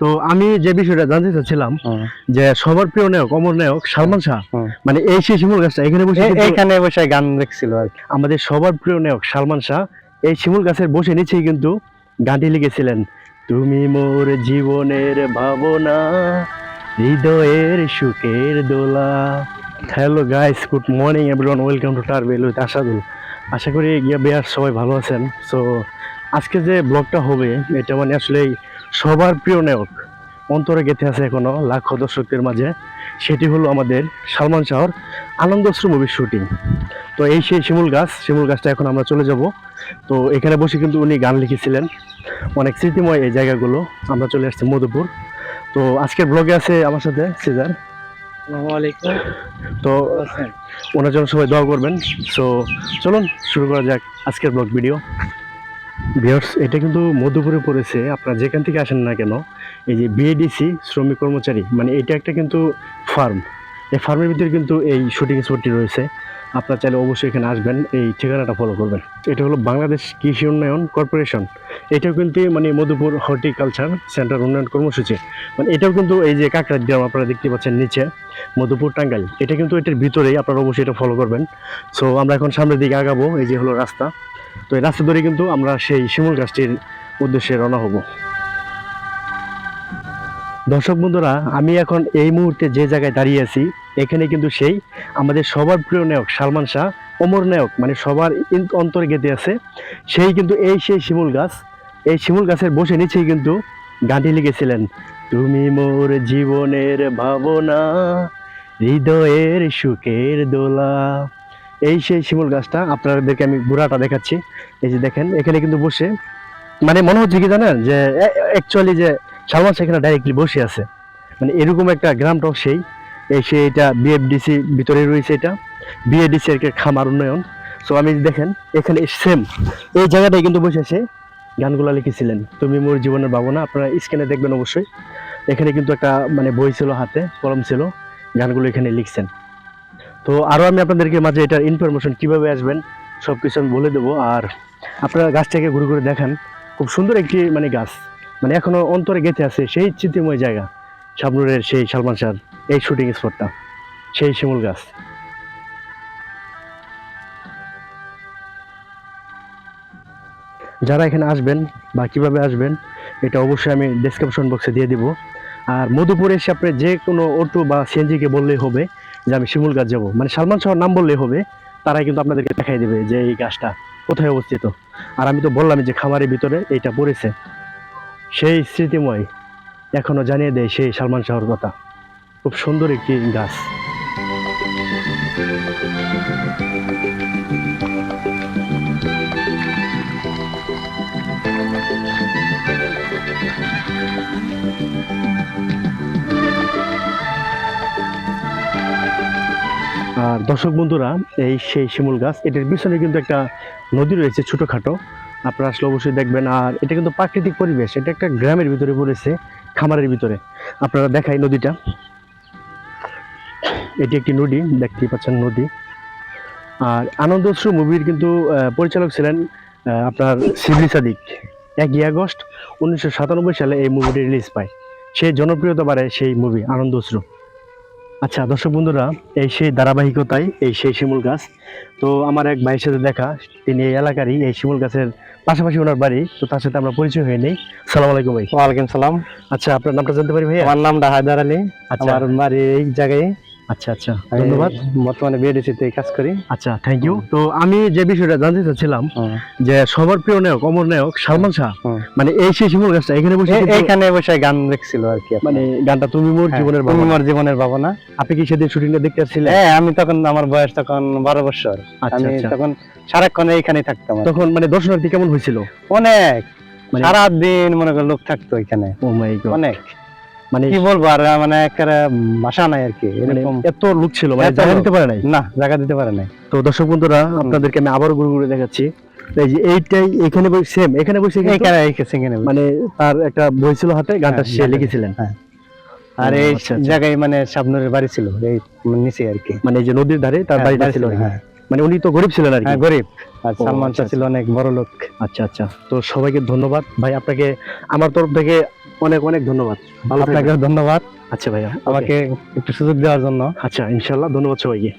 তো আমি যে বিষয়টা জানতে চাচ্ছিলাম যে সবার প্রিয় নায়ক অমর নায়ক সালমান শাহ মানে এই সেই শিমুল গাছটা এখানে বসে গান লিখছিল আর কি। আমাদের সবার প্রিয় নায়ক সালমান শাহ এই শিমুল গাছের বসে নিচেই কিন্তু গানটি লিখেছিলেন, তুমি মোর জীবনের ভাবনা, হৃদয়ের সুখের দোলা। Hello guys, good morning everyone, welcome to Tarbell with Asadul. আশা করি বিয়ার সবাই ভালো আছেন। সো আজকে যে ব্লগটা হবে এটা মানে আসলে সবার প্রিয় নায়ক, অন্তরে গেঁথে আছে এখনো লাখো দর্শকদের মাঝে, সেটি হলো আমাদের সালমান শাহর আনন্দশ্রু মুভির শুটিং। তো এই সেই শিমুল গাছটা এখন আমরা চলে যাব। তো এখানে বসে কিন্তু উনি গান লিখেছিলেন, অনেক স্মৃতিময় এই জায়গাগুলো। আমরা চলে আসছি মধুপুর। তো আজকের ব্লগে আছে আমার সাথে সিজার। তো ওনার জন্য সবাই দোয়া করবেন। সো চলুন শুরু করা যাক আজকের ব্লগ ভিডিও। ভিউয়ার্স, এটা কিন্তু মধুপুরে পড়েছে। আপনারা যেখান থেকে আসেন না কেন, এই যে বিএডিসি শ্রমিক কর্মচারী মানে এটা একটা কিন্তু ফার্ম। এই ফার্মের ভিতরে কিন্তু এই শুটিং স্পটটি রয়েছে। আপনারা চাইলে অবশ্যই এখানে আসবেন, এই ঠিকানাটা ফলো করবেন। এটা হলো বাংলাদেশ কৃষি উন্নয়ন কর্পোরেশন। এটাও কিন্তু মানে মধুপুর হর্টিকালচার সেন্টার উন্নয়ন কর্মসূচি। মানে এটাও কিন্তু এই যে কাকড়া গ্রাম আপনারা দেখতে পাচ্ছেন নিচে, মধুপুর টাঙ্গাইল, এটা কিন্তু এটার ভিতরেই। আপনারা অবশ্যই এটা ফলো করবেন। সো আমরা এখন সামনের দিকে আগাবো। এই যে হলো রাস্তা। তো এই রাস্তা ধরে কিন্তু আমরা সেই শিমুল গাছটির উদ্দেশ্যে রওনা হব। দর্শক বন্ধুরা, আমি এখন এই মুহূর্তে যে জায়গায় দাঁড়িয়ে আছি এখানে কিন্তু সেই আমাদের সবার প্রিয় নায়ক সালমান শাহ, অমর নায়ক মানে সবার অন্তরে গেঁথে আছে, সেই কিন্তু এই সেই শিমুল গাছ। এই শিমুল গাছের বসে নিচেই কিন্তু গানটি লিখেছিলেন, তুমি মোর জীবনের ভাবনা, হৃদয়ের সুখের দোলা। এই সেই শিমুল গাছটা আপনাদেরকে আমি গোড়াটা দেখাচ্ছি। এই যে দেখেন এখানে কিন্তু বসে মানে মনে হচ্ছে কি জানেন যে অ্যাকচুয়ালি যে সালমান শাহ এখানে ডাইরেক্টলি বসে আছে, মানে এরকম একটা গ্রামটাও সেই সে এটা বিএফডিসি ভিতরে রয়েছে। এটা বিএডিসি এর খামার উন্নয়ন। সো আমি দেখেন এখানে সেম এই জায়গাটায় কিন্তু বসে সে গানগুলো লিখেছিলেন, তুমি মোর জীবনের ভাবনা। আপনারা স্ক্রিনে দেখবেন অবশ্যই। এখানে কিন্তু একটা মানে বই ছিল, হাতে কলম ছিল, গানগুলো এখানে লিখছেন। তো আরও আমি আপনাদেরকে মাঝে এটার ইনফরমেশন কিভাবে আসবেন সব কিছু আমি বলে দেবো। আর আপনারা গাছটাকে ঘুরে ঘুরে দেখান, খুব সুন্দর একটি মানে গাছ, মানে এখনো অন্তরে গেঁথে আছে সেই স্মৃতিময় জায়গা, শাবনুরের সেই সালমান শাহর এই শুটিং স্পটটা, সেই শিমুল গাছ। যারা এখানে আসবেন বা কিভাবে আসবেন এটা অবশ্যই আমি ডেসক্রিপশন বক্সে দিয়ে দিব। আর মধুপুরে এসে আপনি যে কোনো অটো বা সিএনজিকে বললেই হবে যে আমি শিমুল গাছ যাবো, মানে সালমান শাহর নাম বললেই হবে, তারাই কিন্তু আপনাদেরকে দেখাই দেবে যে এই গাছটা কোথায় অবস্থিত। আর আমি তো বললাম যে খামারের ভিতরে এইটা পড়েছে, সেই স্মৃতিময় এখনো জানিয়ে দেয় সেই সালমান শাহর কথা। খুব সুন্দর একটি গাছ। আর দর্শক বন্ধুরা, এই সেই শিমুল গাছ, এটার পিছনে কিন্তু একটা নদী রয়েছে ছোটখাটো, আপনারা আসলে অবশ্যই দেখবেন। আর এটা কিন্তু প্রাকৃতিক পরিবেশ, এটা একটা গ্রামের ভিতরে পড়েছে, খামারের ভিতরে। আপনারা দেখাই নদীটা, এটি একটি নদী, দেখতেই পাচ্ছেন নদী। আর আনন্দশ্রু মুভির কিন্তু পরিচালক ছিলেন আপনার শিবলি সাদিক। 1 আগস্ট 1997 সালে এই মুভিটি রিলিজ পায়, সেই জনপ্রিয়তা বাড়ে সেই মুভি আনন্দশ্রু। আচ্ছা দর্শক বন্ধুরা, এই সেই ধারাবাহিকতায় এই সেই শিমুল গাছ। তো আমার এক ভাইয়ের সাথে দেখা, তিনি এই এলাকারই, এই শিমুল গাছের পাশাপাশি ওনার বাড়ি। তো তার সাথে আমরা পরিচয় হয়ে নেই। সালাম আলাইকুম ভাই। ওয়ালাইকুম সালাম। আচ্ছা, আপনার নামটা জানতে পারি ভাই? আমার নামটা হায়দার আলী। আচ্ছা, আমার বাড়ি এই জায়গায়। আচ্ছা আচ্ছা, ধন্যবাদ। বর্তমানে বিএডিসিতে কাজ করি। আচ্ছা, থ্যাংক ইউ। তো আমি যে বিষয়টা জানতে চাচ্ছিলাম যে সবার প্রিয় নায়ক অমর নায়ক সালমান শাহ মানে এই সেই শিমুল গাছটা এখানে বসে গান লিখছিল আর কি। মানে গানটা তুমি মোর জীবনের তুমি মোর জীবনের ভাবনা। আপনি কি সেদিন শুটিংটা দেখতে আসছিলেন? হ্যাঁ, আমি তখন আমার বয়স তখন 12 বছর। আমি তখন সারাক্ষণ এইখানেই থাকতাম। তখন মানে দর্শনার্থী কেমন হয়েছিল? অনেক, সারাদিন মনে করো লোক থাকতো এখানে। ও মাই গড, অনেক, মানে কি বলবো আর, মানে একটা ভাষা নাই আর কি। এরকম এত লোক ছিল, মানে জায়গা দিতে পারে নাই। না, জায়গা দিতে পারে নাই। তো দর্শক বন্ধুরা, আপনাদেরকে আমি আবারও ঘুরে ঘুরে দেখাচ্ছি। এই যে এইটাই এখানে সেম এখানে বসে মানে তার একটা বই ছিল হাতে, গানটা সে লিখেছিলেন। হ্যাঁ, আর এই জায়গায় মানে শাবনুরের বাড়ি ছিল এই নিচে আর কি, মানে এই যে নদীর ধারে তার বাড়িটা ছিল। হ্যাঁ, মানে উনি তো গরিব ছিলেন আর কি। হ্যাঁ, গরিব। আর সালমান শাহ ছিল অনেক বড় লোক। আচ্ছা আচ্ছা, তো সবাইকে ধন্যবাদ ভাই। আপনাকে আমার তরফ থেকে অনেক অনেক ধন্যবাদ। ভালো থাকবেন। আপনাকে ধন্যবাদ আচ্ছা ভাইয়া, আমাকে একটু সুযোগ দেওয়ার জন্য। আচ্ছা ইনশাল্লাহ, ধন্যবাদ সবাইকে।